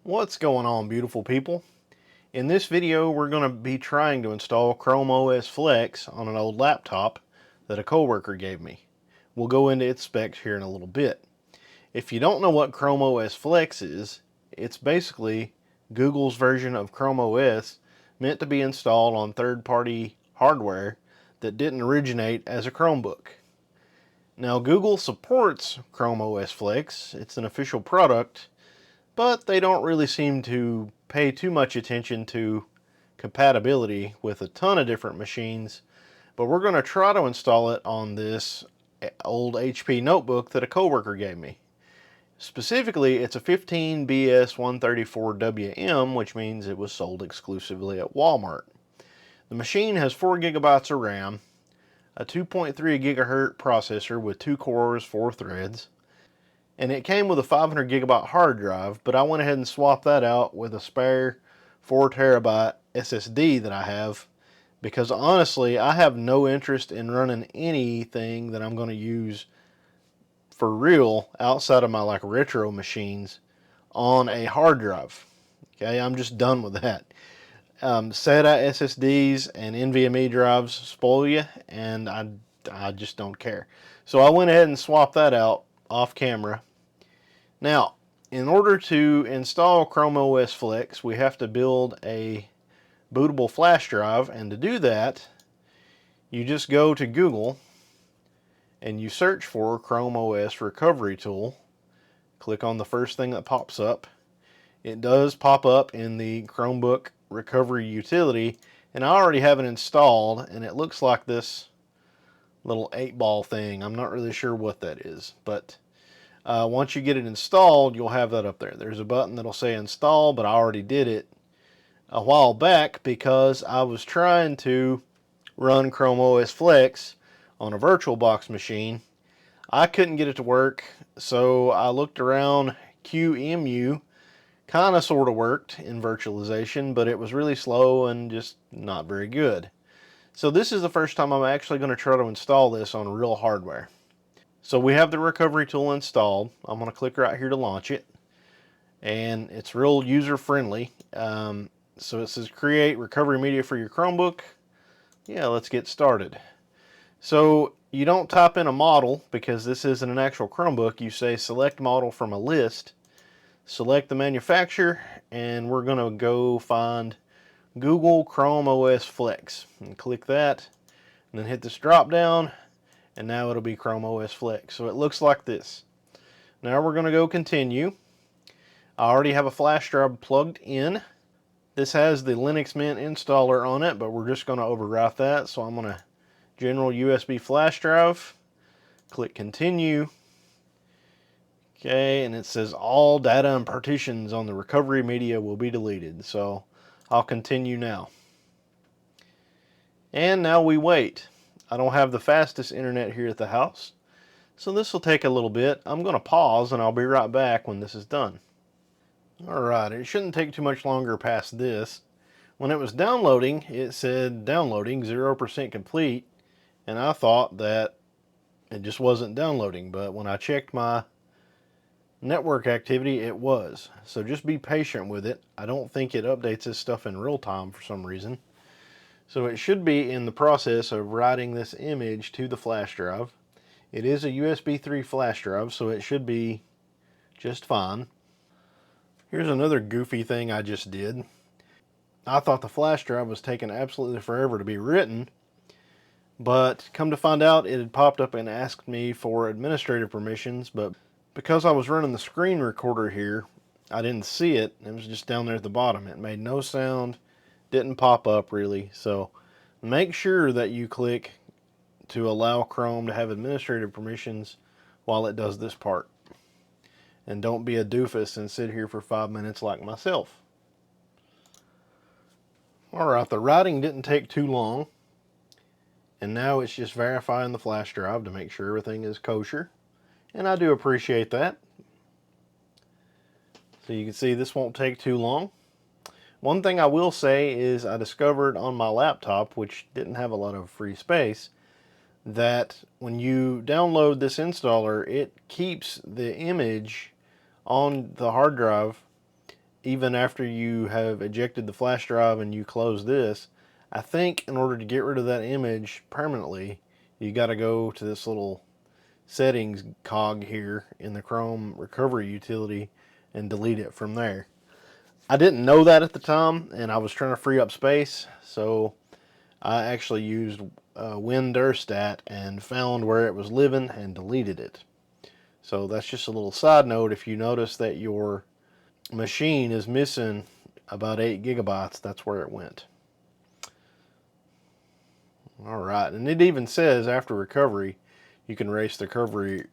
What's going on, beautiful people? In this video we're going to be trying to install ChromeOS Flex on an old laptop that a coworker gave me. We'll go into its specs here in a little bit. If you don't know what ChromeOS Flex is, it's basically Google's version of ChromeOS meant to be installed on third-party hardware that didn't originate as a Chromebook. Now Google supports ChromeOS Flex, it's an official product, but they don't really seem to pay too much attention to compatibility with a ton of different machines. But we're going to try to install it on this old HP notebook that a coworker gave me. Specifically, it's a 15BS134WM, which means it was sold exclusively at Walmart. The machine has 4 gigabytes of RAM, a 2.3 gigahertz processor with 2 cores, 4 threads, and it came with a 500 gigabyte hard drive, but I went ahead and swapped that out with a spare 4 terabyte SSD that I have, because honestly I have no interest in running anything that I'm going to use for real outside of my retro machines on a hard drive. Okay, I'm just done with that. SATA SSDs and NVMe drives spoil you, and I just don't care. So I went ahead and swapped that out off camera. Now, in order to install ChromeOS Flex, we have to build a bootable flash drive, and to do that, you just go to Google and you search for ChromeOS Recovery Tool. Click on the first thing that pops up. It does pop up in the Chromebook Recovery Utility, and I already have it installed, and it looks like this little 8-ball thing. I'm not really sure what that is, but once you get it installed, you'll have that up there. There's a button that'll say install, but I already did it a while back because I was trying to run ChromeOS Flex on a VirtualBox machine. I couldn't get it to work, so I looked around. QEMU kind of sort of worked in virtualization, but it was really slow and just not very good. So this is the first time I'm actually going to try to install this on real hardware. So we have the recovery tool installed. I'm going to click right here to launch it, and it's real user friendly. So it says create recovery media for your Chromebook. Yeah, let's get started. So you don't type in a model because this isn't an actual Chromebook. You say select model from a list, select the manufacturer, and we're going to go find Google ChromeOS Flex and click that, and then hit this drop down, and now it'll be ChromeOS Flex. So it looks like this. Now we're going to go continue. I already have a flash drive plugged in. This has the Linux Mint installer on it, but we're just going to overwrite that. So I'm going to general USB flash drive, click continue. Okay, and it says all data and partitions on the recovery media will be deleted. So I'll continue now. And now we wait. I don't have the fastest internet here at the house, so this will take a little bit. I'm going to pause and I'll be right back when this is done. Alright, it shouldn't take too much longer past this. When it was downloading, it said downloading 0% complete, and I thought that it just wasn't downloading, but when I checked my network activity, it was. So just be patient with it. I don't think it updates this stuff in real time for some reason. So it should be in the process of writing this image to the flash drive. It is a USB 3 flash drive, so it should be just fine. Here's another goofy thing I just did. I thought the flash drive was taking absolutely forever to be written, but come to find out it had popped up and asked me for administrative permissions, but because I was running the screen recorder here, I didn't see it. It was just down there at the bottom. It made no sound, didn't pop up really. So make sure that you click to allow Chrome to have administrative permissions while it does this part. And don't be a doofus and sit here for 5 minutes like myself. Alright, the writing didn't take too long. And now it's just verifying the flash drive to make sure everything is kosher. And I do appreciate that. So you can see this won't take too long. One thing I will say is I discovered on my laptop, which didn't have a lot of free space, that when you download this installer, it keeps the image on the hard drive even after you have ejected the flash drive and you close this, I think in order to get rid of that image permanently, you got to go to this little settings cog here in the Chrome recovery utility and delete it from there. I didn't know that at the time, and I was trying to free up space, so I actually used WinDirstat and found where it was living and deleted it. So that's just a little side note. If you notice that your machine is missing about 8 gigabytes, that's where it went. Alright, and it even says after recovery, you can erase the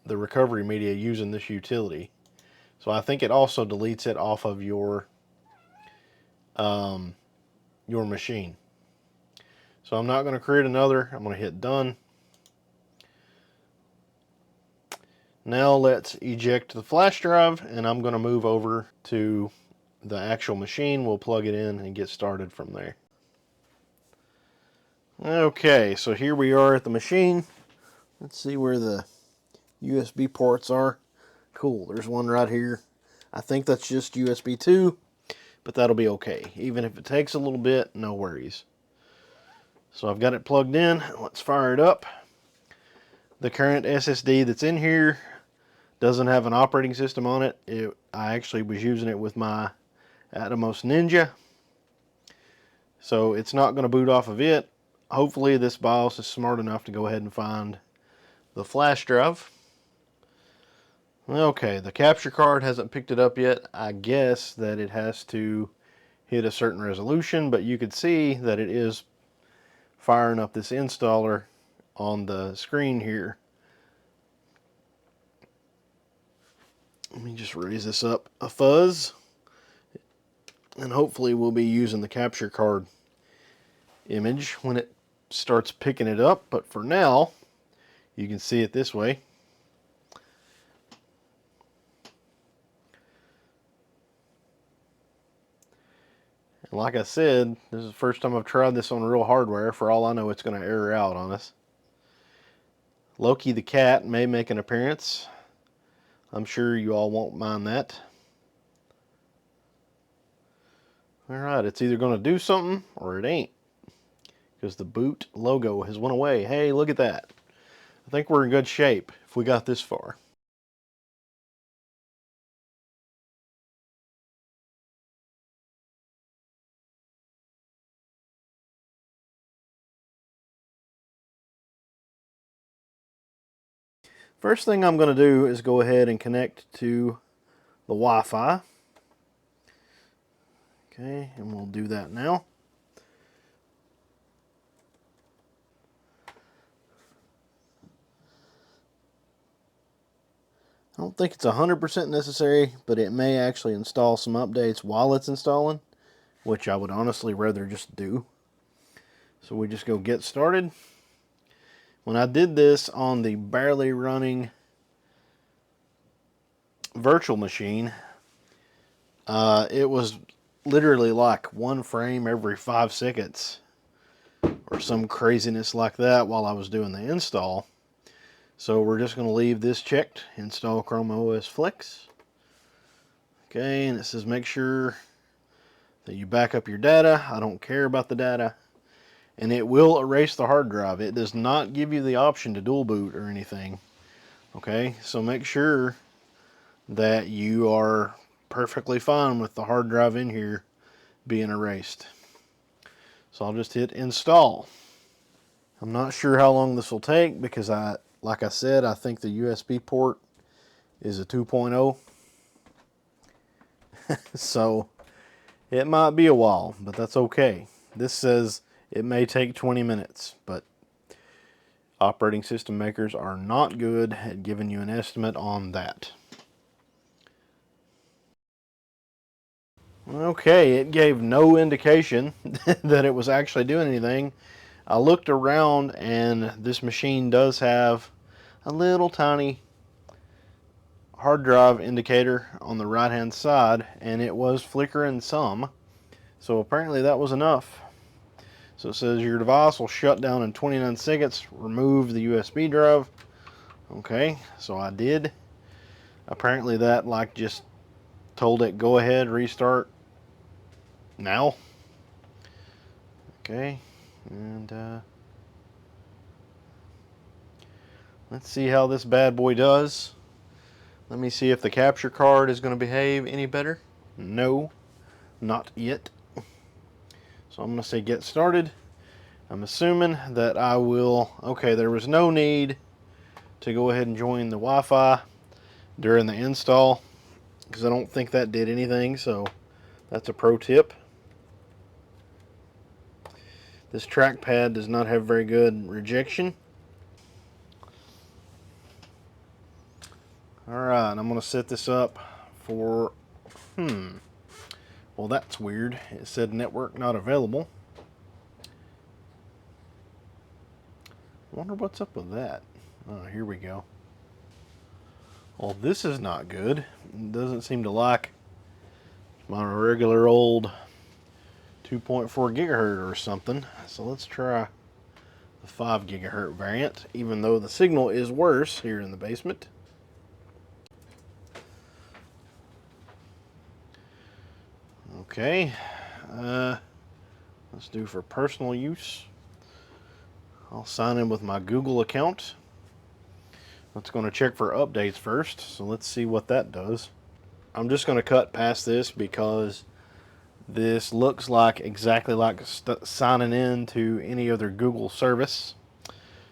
recovery media using this utility. So I think it also deletes it off of your machine. So I'm not going to create another. I'm going to hit done. Now let's eject the flash drive, and I'm going to move over to the actual machine. We'll plug it in and get started from there. Okay, so here we are at the machine. Let's see where the USB ports are. Cool, there's one right here. I think that's just USB 2, but that'll be okay. Even if it takes a little bit, no worries. So I've got it plugged in. Let's fire it up. The current SSD that's in here doesn't have an operating system on it. I actually was using it with my Atomos Ninja, so it's not going to boot off of it. Hopefully this BIOS is smart enough to go ahead and find the flash drive. Okay, the capture card hasn't picked it up yet. I guess that it has to hit a certain resolution, but you could see that it is firing up this installer on the screen here. Let me just raise this up a fuzz, and hopefully we'll be using the capture card image when it starts picking it up. But for now, you can see it this way. And like I said, this is the first time I've tried this on real hardware. For all I know, it's going to error out on us. Loki the cat may make an appearance. I'm sure you all won't mind that. Alright, it's either going to do something or it ain't, because the boot logo has went away. Hey, look at that. I think we're in good shape if we got this far. First thing I'm going to do is go ahead and connect to the Wi-Fi. Okay, and we'll do that now. I don't think it's 100% necessary, but it may actually install some updates while it's installing, which I would honestly rather just do. So we just go get started. When I did this on the barely running virtual machine, it was literally like 1 frame every 5 seconds or some craziness like that while I was doing the install. So we're just going to leave this checked, install ChromeOS Flex. Okay, and it says make sure that you back up your data. I don't care about the data. And it will erase the hard drive. It does not give you the option to dual boot or anything. Okay, so make sure that you are perfectly fine with the hard drive in here being erased. So I'll just hit install. I'm not sure how long this will take because like I said, I think the USB port is a 2.0. So it might be a while, but that's okay. This says it may take 20 minutes, but operating system makers are not good at giving you an estimate on that. Okay, it gave no indication that it was actually doing anything. I looked around and this machine does have a little tiny hard drive indicator on the right hand side, and it was flickering some. So apparently that was enough. So it says your device will shut down in 29 seconds. Remove the USB drive. Okay, so I did. Apparently that like just Told it go ahead, restart now. Okay, and let's see how this bad boy does. Let me see if the capture card is going to behave any better. No, not yet. So I'm going to say get started. I'm assuming that I will, okay, there was no need to go ahead and join the Wi-Fi during the install because I don't think that did anything, so that's a pro tip. This trackpad does not have very good rejection. Alright, I'm going to set this up for, well that's weird. It said network not available. I wonder what's up with that. Oh, here we go. Well, this is not good. It doesn't seem to like my regular old 2.4 gigahertz or something. So let's try the 5 gigahertz variant, even though the signal is worse here in the basement. Okay, let's do for personal use. I'll sign in with my Google account. It's going to check for updates first, so let's see what that does. I'm just going to cut past this because this looks like exactly like signing in to any other Google service.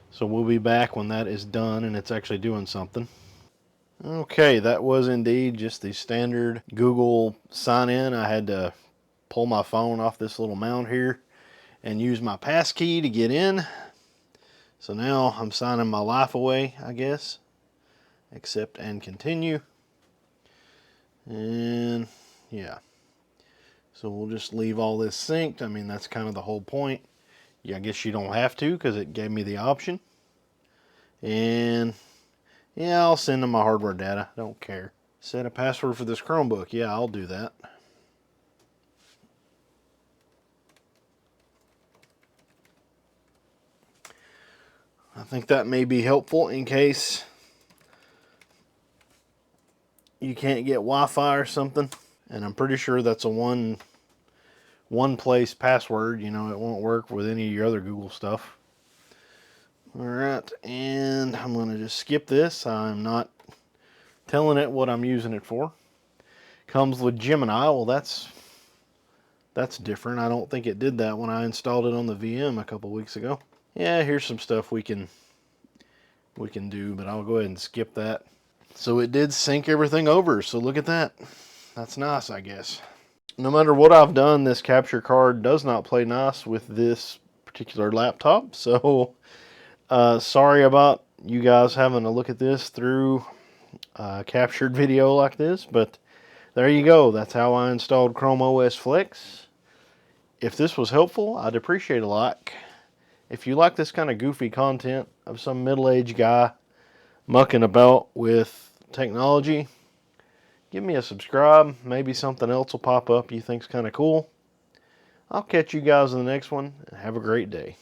So we'll be back when that is done and it's actually doing something. Okay, that was indeed just the standard Google sign in. I had to pull my phone off this little mount here and use my passkey to get in. So now I'm signing my life away, I guess. Accept and continue. And yeah. So we'll just leave all this synced. I mean, that's kind of the whole point. Yeah, I guess you don't have to because it gave me the option. And yeah, I'll send them my hardware data. Don't care. Set a password for this Chromebook. Yeah, I'll do that. I think that may be helpful in case you can't get Wi-Fi or something. And I'm pretty sure that's a one place password. You know, it won't work with any of your other Google stuff. Alright, and I'm going to just skip this. I'm not telling it what I'm using it for. Comes with Gemini. Well, that's different. I don't think it did that when I installed it on the VM a couple weeks ago. Yeah, here's some stuff we can do, but I'll go ahead and skip that. So it did sync everything over, so look at that. That's nice, I guess. No matter what I've done, this capture card does not play nice with this particular laptop, so sorry about you guys having to look at this through a captured video like this, but there you go. That's how I installed ChromeOS Flex. If this was helpful, I'd appreciate a like. If you like this kind of goofy content of some middle-aged guy mucking about with technology, give me a subscribe. Maybe something else will pop up you think's kind of cool. I'll catch you guys in the next one, and have a great day.